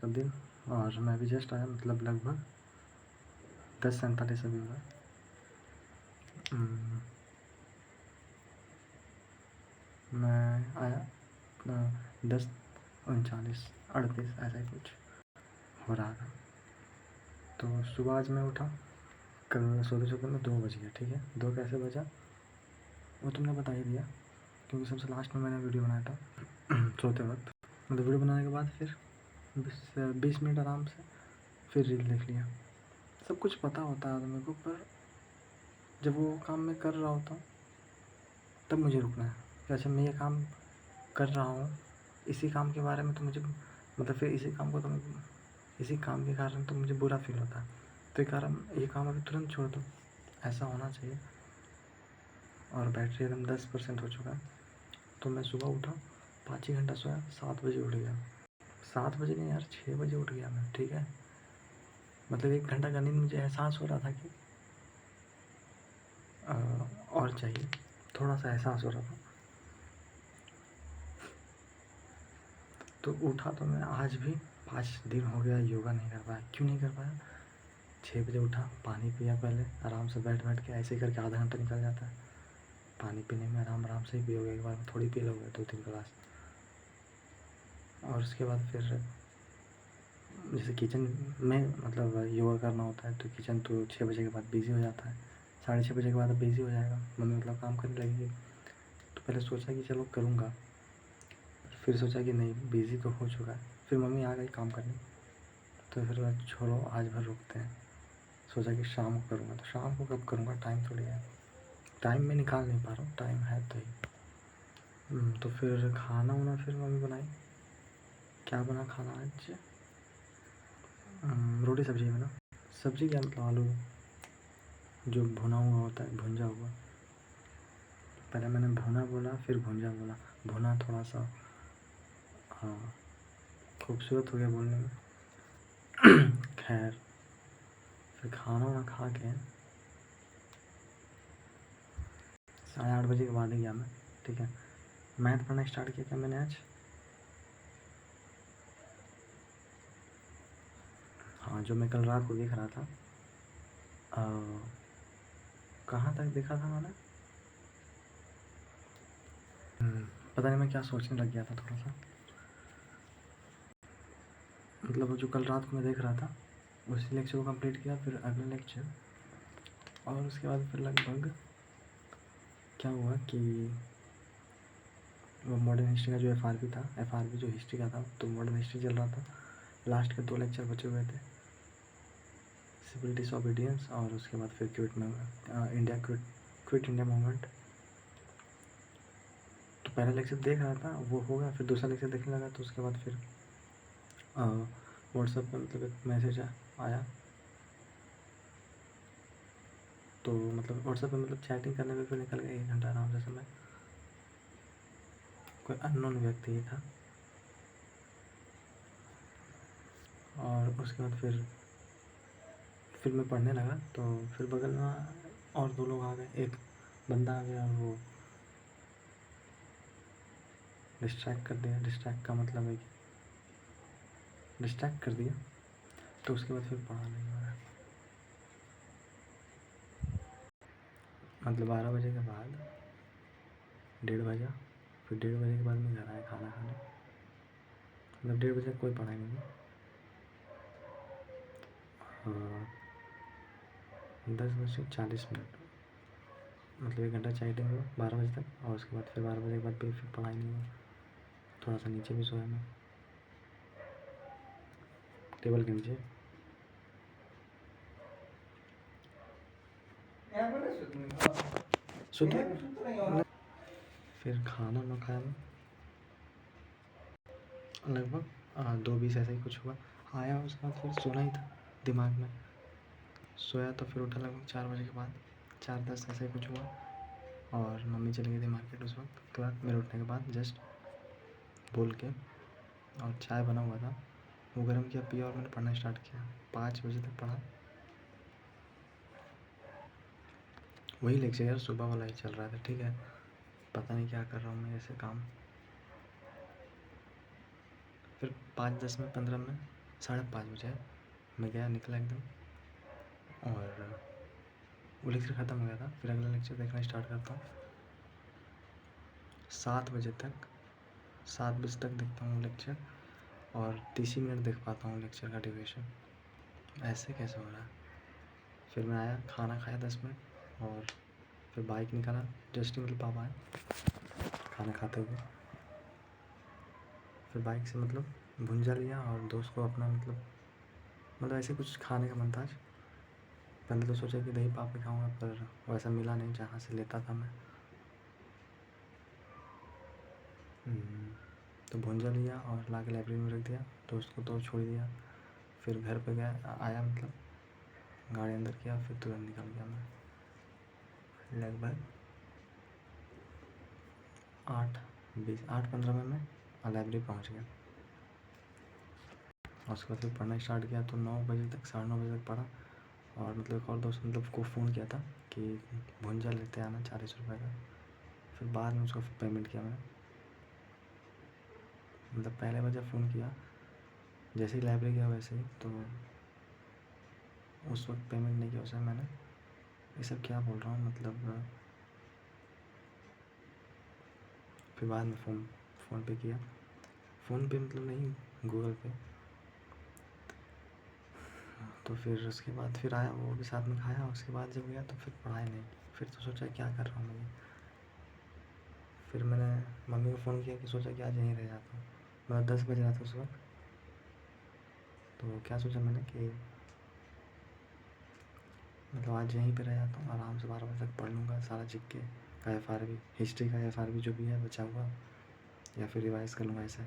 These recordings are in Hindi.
का दिन और मैं अभी जस्ट आया, मतलब लगभग 10:47 अभी हुआ। मैं आया अपना 10:39 ऐसा ही कुछ हो रहा था। तो सुबह आज मैं उठा, कल सोते सोते में 2 बज गया। ठीक है, 2 कैसे बजा वो तुमने बता ही दिया, क्योंकि सबसे लास्ट में मैंने वीडियो बनाया था सोते वक्त। मतलब वीडियो बनाने के बाद फिर 20 मिनट आराम से फिर रील देख लिया। सब कुछ पता होता है आदमी को, पर जब वो काम मैं कर रहा होता हूँ तब मुझे रुकना है कि अच्छा मैं ये काम कर रहा हूँ, इसी काम के बारे में तो मुझे, मतलब फिर इसी काम को तो इसी काम के कारण तो मुझे बुरा फील होता है, तो ये कारण ये काम अभी तुरंत छोड़ दो, ऐसा होना चाहिए। और बैटरी एकदम 10% हो चुका है। तो मैं सुबह उठा, 5 ही घंटा सोया, 7 बजे उठ गया। 7 बजे नहीं यार, 6 बजे उठ गया मैं। ठीक है, मतलब 1 घंटा का नींद मुझे एहसास हो रहा था कि और चाहिए, थोड़ा सा एहसास हो रहा था। तो उठा तो मैं आज भी 5 दिन हो गया योगा नहीं कर पाया। क्यों नहीं कर पाया? 6 बजे उठा, पानी पिया, पहले आराम से बैठ के ऐसे करके आधा घंटा निकल जाता है। पानी पीने में आराम से ही पियोगे, एक बार में थोड़ी पी लोगे 2-3 गिलास। और उसके बाद फिर जैसे किचन में मतलब योगा करना होता है तो किचन तो 6 बजे के बाद बिज़ी हो जाता है, 6:30 बजे के बाद अब बिज़ी हो जाएगा। मम्मी मतलब काम करने लगेगी। तो पहले सोचा कि चलो करूँगा, फिर सोचा कि नहीं, बिज़ी तो हो चुका है। फिर मम्मी आ गई काम करने, तो फिर छोड़ो आज भर रुकते हैं। सोचा कि शाम को करूँगा, तो शाम को कब करूँगा, टाइम थोड़ी है, टाइम मैं निकाल नहीं पा रहा हूँ, टाइम है तो ही। तो फिर खाना वाना फिर मम्मी बनाई। क्या बना खाना आज? रोटी सब्ज़ी बना। सब्ज़ी क्या, मतलब आलू जो भुना हुआ होता है, भुंजा हुआ। पहले मैंने भुना बोला, फिर भुंजा बोला। भुना थोड़ा सा हाँ खूबसूरत हो गया बोलने में। खैर, फिर खाना वाना खा के 8:30 बजे के बाद ही गया मैं। ठीक है, मैथ पढ़ना स्टार्ट किया क्या मैंने आज? हाँ, जो मैं कल रात को देख रहा था, कहाँ तक देखा था मैंने, पता नहीं मैं क्या सोचने लग गया था थोड़ा सा। मतलब जो कल रात को मैं देख रहा था उसी लेक्चर को कंप्लीट किया, फिर अगला लेक्चर, और उसके बाद फिर लगभग क्या हुआ कि वो मॉडर्न हिस्ट्री का जो FRP था, FRP जो हिस्ट्री का था, तो मॉडर्न हिस्ट्री चल रहा था। लास्ट के 2 लेक्चर बचे हुए थे, सिविल डिसोबीडियंस और उसके बाद फिर क्विट इंडिया मूवमेंट। तो पहला लेक्चर देख रहा था, वो हो गया, फिर दूसरा लेक्चर देखने लगा। तो उसके बाद फिर व्हाट्सएप पर मतलब एक मैसेज आया, तो मतलब व्हाट्सएप पे मतलब चैटिंग करने में फिर निकल गया 1 घंटा आराम से समय। कोई अननोन व्यक्ति ही था। और उसके बाद फिर मैं पढ़ने लगा, तो फिर बगल में और 2 लोग आ गए। एक बंदा आ गया और वो डिस्ट्रैक्ट कर दिया। डिस्ट्रैक्ट का मतलब है कि डिस्ट्रैक्ट कर दिया। तो उसके बाद फिर पढ़ा नहीं हो रहा। मतलब 12 बजे के बाद 1:30 बजा, फिर 1:30 बजे के बाद मैं घर आया खाना खाने। मतलब 1:30 बजे कोई पढ़ाई नहीं हुई। 10:40 मतलब 1 घंटा चैटिंग हुआ 12 बजे तक, और उसके बाद फिर 12 बजे के बाद फिर पढ़ाई नहीं हुआ। थोड़ा सा नीचे भी सोया मैं, टेबल के नीचे। फिर खाना ना खाया मैं, लगभग 2:20 ऐसा ही कुछ हुआ। आया उसके बाद फिर सोना ही था दिमाग में। सोया तो फिर उठा लगभग 4 बजे के बाद, 4:10 ऐसा ही कुछ हुआ। और मम्मी चली गई थी मार्केट उस वक्त। तो बाद मेरे उठने के बाद जस्ट बोल के, और चाय बना हुआ था वो गर्म किया, पिया, और मैंने पढ़ना स्टार्ट किया। 5 बजे तक पढ़ा। वही लेक्चर यार, सुबह वाला ही चल रहा था। ठीक है, पता नहीं क्या कर रहा हूँ मैं ऐसे काम। फिर 5-10 में 15 में 5:30 बजे मैं गया, निकला एकदम, और वो लेक्चर ख़त्म हो गया था। फिर अगला लेक्चर देखना स्टार्ट करता हूँ 7 बजे तक। 7 बजे तक देखता हूँ लेक्चर, और 30 ही मिनट देख पाता हूँ लेक्चर का ड्यूरेशन। ऐसे कैसे हो रहा है? फिर मैं आया, खाना खाया 10 मिनट, और फिर बाइक निकाला। जस्ट मतलब पापा आए खाना खाते हुए, फिर बाइक से मतलब भुंजा लिया, और दोस्त को अपना मतलब ऐसे कुछ खाने का मन था आज। पहले तो सोचा कि दही पापड़ी खाऊंगा, पर वैसा मिला नहीं जहाँ से लेता था मैं। तो भुंजा लिया और ला के लाइब्रेरी में रख दिया, दोस्त को तो छोड़ दिया। फिर घर पे गया, आया मतलब गाड़ी अंदर किया, फिर तुरंत निकल गया मैं। लगभग 8:15 में मैं लाइब्रेरी पहुंच गया। और उसके बाद फिर पढ़ना स्टार्ट किया, तो 9 बजे तक, 9:30 बजे तक पढ़ा। और मतलब एक और दोस्त मतलब को फ़ोन किया था कि भुंजा लेते आना 40 रुपये का। फिर बाद में उसको पेमेंट किया मैंने। मतलब पहले बार जब फ़ोन किया, जैसे ही लाइब्रेरी गया वैसे ही, तो उस वक्त पेमेंट नहीं किया उसे मैंने। ये सब क्या बोल रहा हूँ मतलब। फिर बाद में फ़ोन पे किया, फ़ोन पे मतलब नहीं, गूगल पे। तो फिर उसके बाद फिर आया, वो भी साथ में खाया। उसके बाद जब गया तो फिर पढ़ाई नहीं। फिर तो सोचा क्या कर रहा हूँ मैं। फिर मैंने मम्मी को फ़ोन किया कि सोचा कि आज यहीं रह जाता हूँ। मतलब 10 बज रहा था उस वक्त। तो क्या सोचा मैंने कि मतलब आज यहीं पे रह जाता हूँ, आराम से 12 बजे तक पढ़ लूँगा सारा जीके का, FRB हिस्ट्री का FRB जो भी है बचा हुआ, या फिर रिवाइज़ कर लूँगा ऐसे।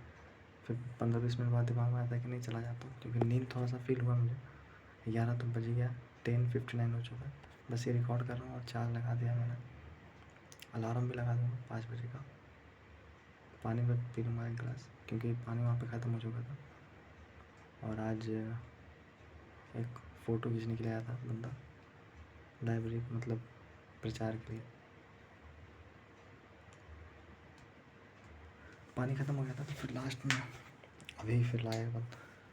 फिर 15-20 मिनट बाद दिमाग में आता है कि नहीं चला जाता हूँ, क्योंकि नींद थोड़ा सा फील हुआ मुझे। 11 तो बज ही गया, 10:59 हो चुका है। बस ये रिकॉर्ड कर रहा हूँ, और चार्ज लगा दिया मैंने। अलार्म भी लगा दूँगा 5 बजे का। पानी भी पी लूँगा 1 गिलास, क्योंकि पानी वहाँ पे ख़त्म हो चुका था। और आज एक फ़ोटो खींचने के लिए आया था बंदा लाइब्रेरी, मतलब प्रचार के लिए। पानी ख़त्म हो गया था, तो फिर लास्ट में अभी फिर लाया बंद।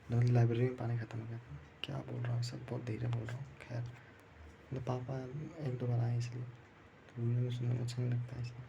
मतलब लाइब्रेरी में पानी ख़त्म हो गया था। क्या बोल रहा हूँ, सब बहुत धीरे बोल रहा हूँ। खैर मतलब पापा 1-2 बार आए इसलिए, तो सुनने में अच्छा नहीं लगता है इसलिए।